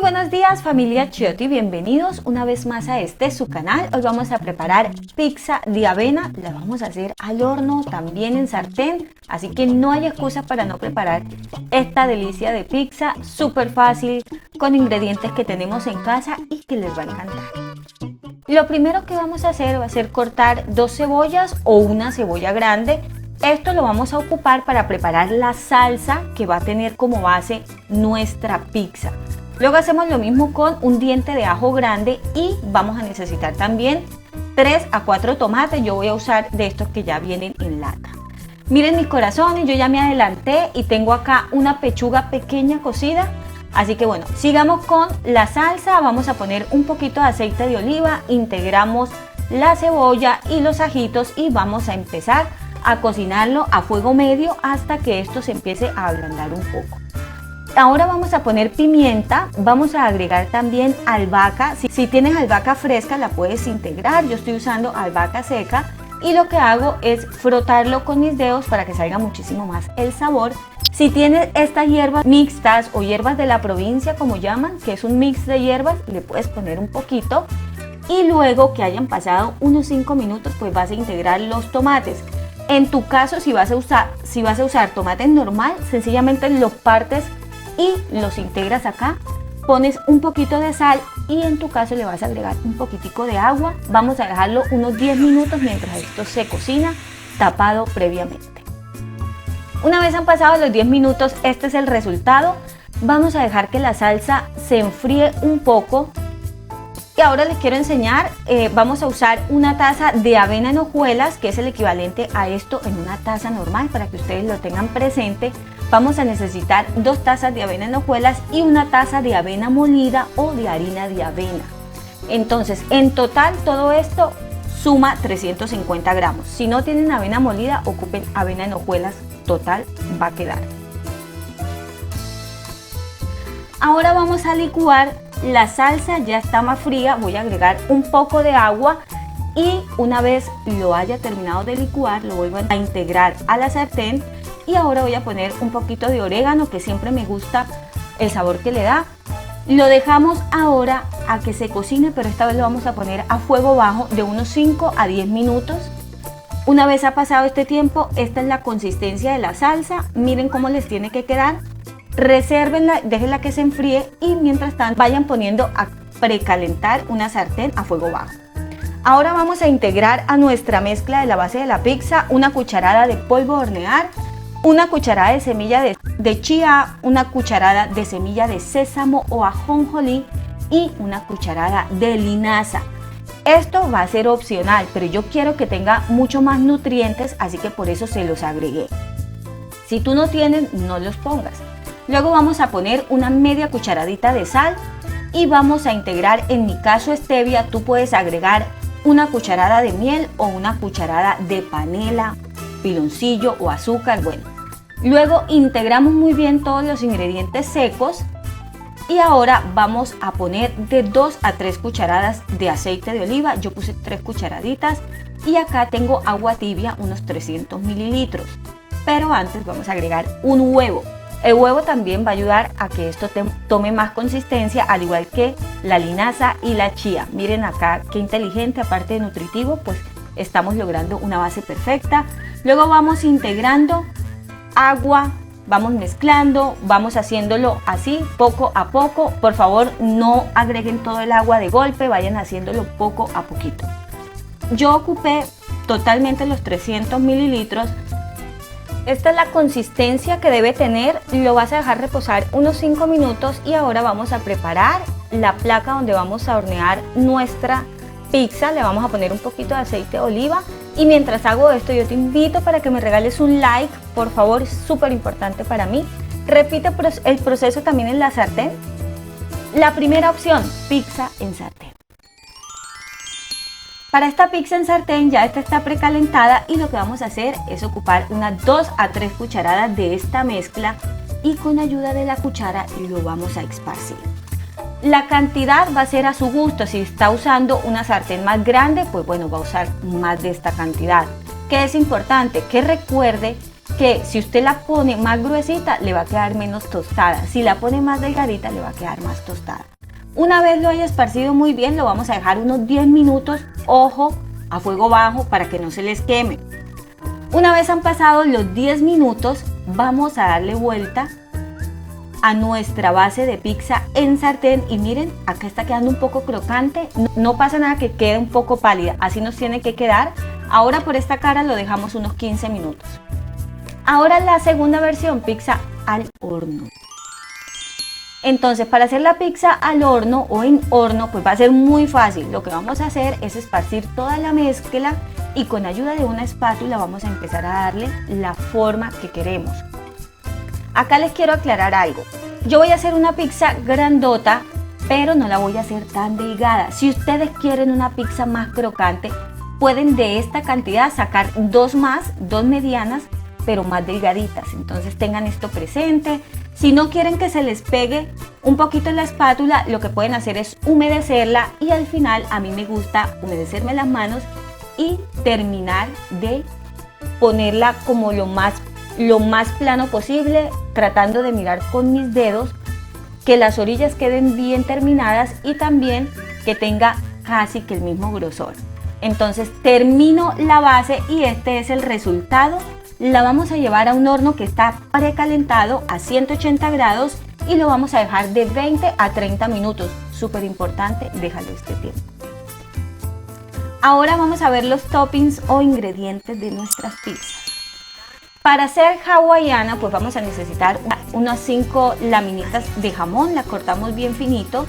buenos días, familia Chiotti, bienvenidos una vez más a su canal. Hoy vamos a preparar pizza de avena, la vamos a hacer al horno, también en sartén, así que no hay excusa para no preparar esta delicia de pizza, súper fácil, con ingredientes que tenemos en casa y que les va a encantar. Lo primero que vamos a hacer va a ser cortar 2 cebollas o una cebolla grande. Esto lo vamos a ocupar para preparar la salsa que va a tener como base nuestra pizza. Luego hacemos lo mismo con un diente de ajo grande y vamos a necesitar también 3 a 4 tomates. Yo voy a usar de estos que ya vienen en lata. Miren mis corazones, yo ya me adelanté y tengo acá una pechuga pequeña cocida. Así que bueno, sigamos con la salsa. Vamos a poner un poquito de aceite de oliva, integramos la cebolla y los ajitos y vamos a empezar a cocinarlo a fuego medio hasta que esto se empiece a ablandar un poco. Ahora vamos a poner pimienta, vamos a agregar también albahaca. Si tienes albahaca fresca la puedes integrar, yo estoy usando albahaca seca y lo que hago es frotarlo con mis dedos para que salga muchísimo más el sabor. Si tienes estas hierbas mixtas o hierbas de la provincia como llaman, que es un mix de hierbas, le puedes poner un poquito y luego que hayan pasado unos 5 minutos pues vas a integrar los tomates. En tu caso si vas a usar tomate normal, sencillamente los partes y los integras acá, pones un poquito de sal y en tu caso le vas a agregar un poquitico de agua. Vamos a dejarlo unos 10 minutos mientras esto se cocina, tapado previamente. Una vez han pasado los 10 minutos, este es el resultado. Vamos a dejar que la salsa se enfríe un poco. Y ahora les quiero enseñar, vamos a usar una taza de avena en hojuelas, que es el equivalente a esto en una taza normal, para que ustedes lo tengan presente. Vamos a necesitar 2 tazas de avena en hojuelas y una taza de avena molida o de harina de avena. Entonces, en total todo esto suma 350 gramos. Si no tienen avena molida, ocupen avena en hojuelas, total va a quedar. Ahora vamos a licuar. La salsa ya está más fría, voy a agregar un poco de agua y una vez lo haya terminado de licuar lo vuelvo a integrar a la sartén y ahora voy a poner un poquito de orégano, que siempre me gusta el sabor que le da. Lo dejamos ahora a que se cocine, pero esta vez lo vamos a poner a fuego bajo de unos 5 a 10 minutos. Una vez ha pasado este tiempo, esta es la consistencia de la salsa, miren cómo les tiene que quedar. Resérvenla, déjenla que se enfríe y mientras tanto vayan poniendo a precalentar una sartén a fuego bajo. Ahora vamos a integrar a nuestra mezcla de la base de la pizza una cucharada de polvo de hornear, una cucharada de semilla de chía, una cucharada de semilla de sésamo o ajonjolí y una cucharada de linaza. Esto va a ser opcional, pero yo quiero que tenga mucho más nutrientes, así que por eso se los agregué. Si tú no tienes, no los pongas. Luego vamos a poner una media cucharadita de sal y vamos a integrar, en mi caso stevia, tú puedes agregar una cucharada de miel o una cucharada de panela, piloncillo o azúcar, bueno. Luego integramos muy bien todos los ingredientes secos y ahora vamos a poner de 2 a 3 cucharadas de aceite de oliva. Yo puse 3 cucharaditas y acá tengo agua tibia, unos 300 mililitros. Pero antes vamos a agregar un huevo. El huevo también va a ayudar a que esto tome más consistencia, al igual que la linaza y la chía. Miren acá qué inteligente, aparte de nutritivo, pues estamos logrando una base perfecta. Luego vamos integrando agua, vamos mezclando, vamos haciéndolo así poco a poco. Por favor, no agreguen todo el agua de golpe, vayan haciéndolo poco a poquito. Yo ocupé totalmente los 300 mililitros. Esta es la consistencia que debe tener, lo vas a dejar reposar unos 5 minutos y ahora vamos a preparar la placa donde vamos a hornear nuestra pizza. Le vamos a poner un poquito de aceite de oliva y mientras hago esto yo te invito para que me regales un like, por favor, es súper importante para mí. Repite el proceso también en la sartén. La primera opción, pizza en sartén. Para esta pizza en sartén ya esta está precalentada y lo que vamos a hacer es ocupar unas 2 a 3 cucharadas de esta mezcla y con ayuda de la cuchara lo vamos a esparcir. La cantidad va a ser a su gusto, si está usando una sartén más grande, pues bueno, va a usar más de esta cantidad. ¿Qué es importante? Que recuerde que si usted la pone más gruesita le va a quedar menos tostada, si la pone más delgadita le va a quedar más tostada. Una vez lo haya esparcido muy bien, lo vamos a dejar unos 10 minutos, ojo, a fuego bajo para que no se les queme. Una vez han pasado los 10 minutos, vamos a darle vuelta a nuestra base de pizza en sartén y miren, acá está quedando un poco crocante, no pasa nada que quede un poco pálida, así nos tiene que quedar. Ahora por esta cara lo dejamos unos 15 minutos. Ahora la segunda versión, pizza al horno. Entonces, para hacer la pizza al horno o en horno, pues va a ser muy fácil. Lo que vamos a hacer es esparcir toda la mezcla y con ayuda de una espátula vamos a empezar a darle la forma que queremos. Acá les quiero aclarar algo. Yo voy a hacer una pizza grandota, pero no la voy a hacer tan delgada. Si ustedes quieren una pizza más crocante, pueden de esta cantidad sacar dos medianas, pero más delgaditas. Entonces tengan esto presente. Si no quieren que se les pegue un poquito en la espátula, lo que pueden hacer es humedecerla y al final a mí me gusta humedecerme las manos y terminar de ponerla como lo más plano posible, tratando de mirar con mis dedos que las orillas queden bien terminadas y también que tenga casi que el mismo grosor. Entonces termino la base y este es el resultado. La vamos a llevar a un horno que está precalentado a 180 grados y lo vamos a dejar de 20 a 30 minutos. Súper importante, déjalo este tiempo. Ahora vamos a ver los toppings o ingredientes de nuestras pizzas. Para hacer hawaiana, pues vamos a necesitar unas 5 laminitas de jamón, las cortamos bien finito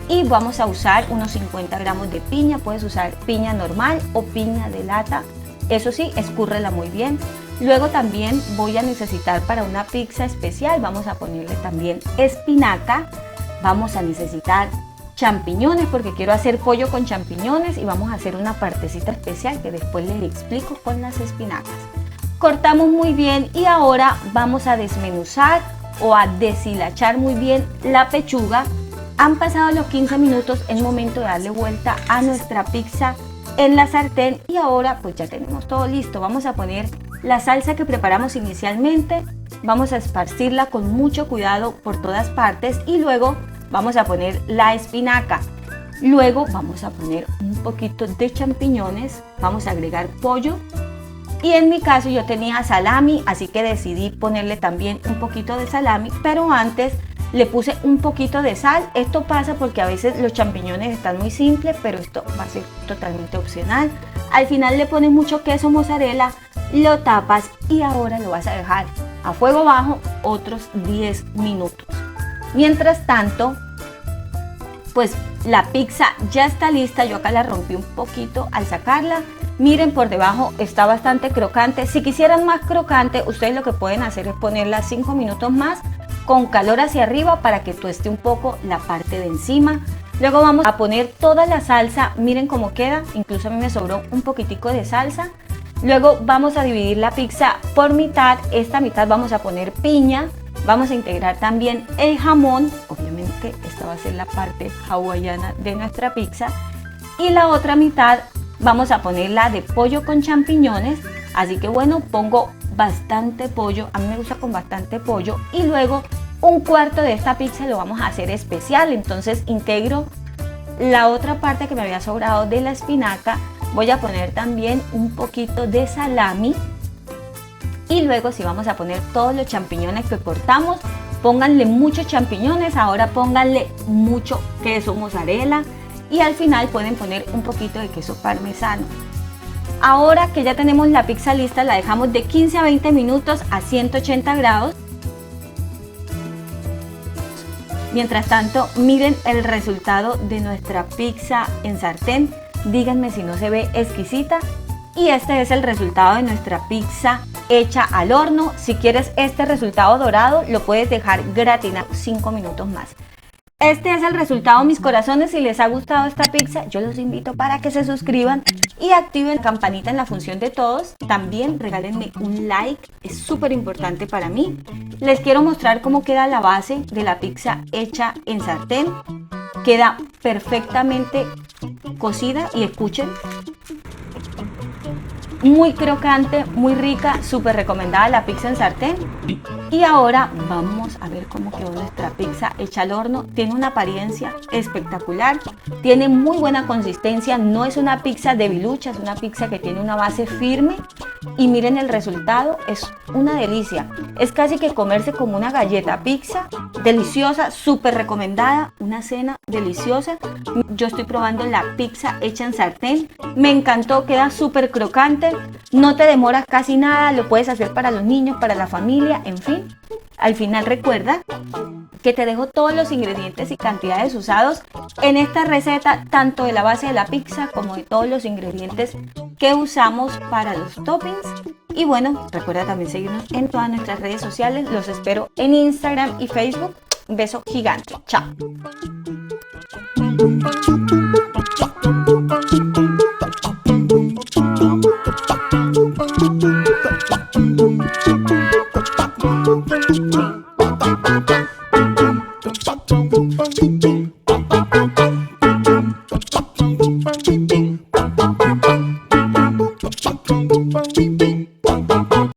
y vamos a usar unos 50 gramos de piña. Puedes usar piña normal o piña de lata, eso sí, escúrrela muy bien. Luego también voy a necesitar para una pizza especial, vamos a ponerle también espinaca, vamos a necesitar champiñones porque quiero hacer pollo con champiñones y vamos a hacer una partecita especial que después les explico con las espinacas. Cortamos muy bien y ahora vamos a desmenuzar o a deshilachar muy bien la pechuga. Han pasado los 15 minutos, es momento de darle vuelta a nuestra pizza en la sartén y ahora pues ya tenemos todo listo. Vamos a poner la salsa que preparamos inicialmente, vamos a esparcirla con mucho cuidado por todas partes y luego vamos a poner la espinaca. Luego vamos a poner un poquito de champiñones, vamos a agregar pollo y en mi caso yo tenía salami, así que decidí ponerle también un poquito de salami, pero antes le puse un poquito de sal. Esto pasa porque a veces los champiñones están muy simples, pero esto va a ser totalmente opcional. Al final le pones mucho queso mozzarella, lo tapas y ahora lo vas a dejar a fuego bajo otros 10 minutos. Mientras tanto, pues la pizza ya está lista. Yo acá la rompí un poquito al sacarla. Miren, por debajo está bastante crocante. Si quisieran más crocante, ustedes lo que pueden hacer es ponerla 5 minutos más con calor hacia arriba para que tueste un poco la parte de encima. Luego vamos a poner toda la salsa, miren cómo queda, incluso a mí me sobró un poquitico de salsa. Luego vamos a dividir la pizza por mitad, esta mitad vamos a poner piña, vamos a integrar también el jamón, obviamente esta va a ser la parte hawaiana de nuestra pizza, y la otra mitad vamos a ponerla de pollo con champiñones, así que bueno, pongo bastante pollo, a mí me gusta con bastante pollo y luego un cuarto de esta pizza lo vamos a hacer especial, entonces integro la otra parte que me había sobrado de la espinaca, voy a poner también un poquito de salami y luego sí vamos a poner todos los champiñones que cortamos, pónganle muchos champiñones, ahora pónganle mucho queso mozzarella y al final pueden poner un poquito de queso parmesano. Ahora que ya tenemos la pizza lista, la dejamos de 15 a 20 minutos a 180 grados. Mientras tanto, miren el resultado de nuestra pizza en sartén. Díganme si no se ve exquisita. Y este es el resultado de nuestra pizza hecha al horno. Si quieres este resultado dorado, lo puedes dejar gratinar 5 minutos más. Este es el resultado, mis corazones. Si les ha gustado esta pizza, yo los invito para que se suscriban y activen la campanita en la función de todos. También regálenme un like, es súper importante para mí. Les quiero mostrar cómo queda la base de la pizza hecha en sartén. Queda perfectamente cocida y escuchen. muy crocante, muy rica, súper recomendada la pizza en sartén. Y ahora vamos a ver cómo quedó nuestra pizza hecha al horno. Tiene una apariencia espectacular, tiene muy buena consistencia, no es una pizza debilucha, es una pizza que tiene una base firme. Y miren el resultado, es una delicia. Es casi que comerse como una galleta pizza, deliciosa, súper recomendada, una cena deliciosa. Yo estoy probando la pizza hecha en sartén, me encantó, queda súper crocante, no te demoras casi nada, lo puedes hacer para los niños, para la familia, en fin. Al final recuerda que te dejo todos los ingredientes y cantidades usados en esta receta, tanto de la base de la pizza como de todos los ingredientes que usamos para los toppings. Y bueno, recuerda también seguirnos en todas nuestras redes sociales. Los espero en Instagram y Facebook. Un beso gigante. Chao. Sí.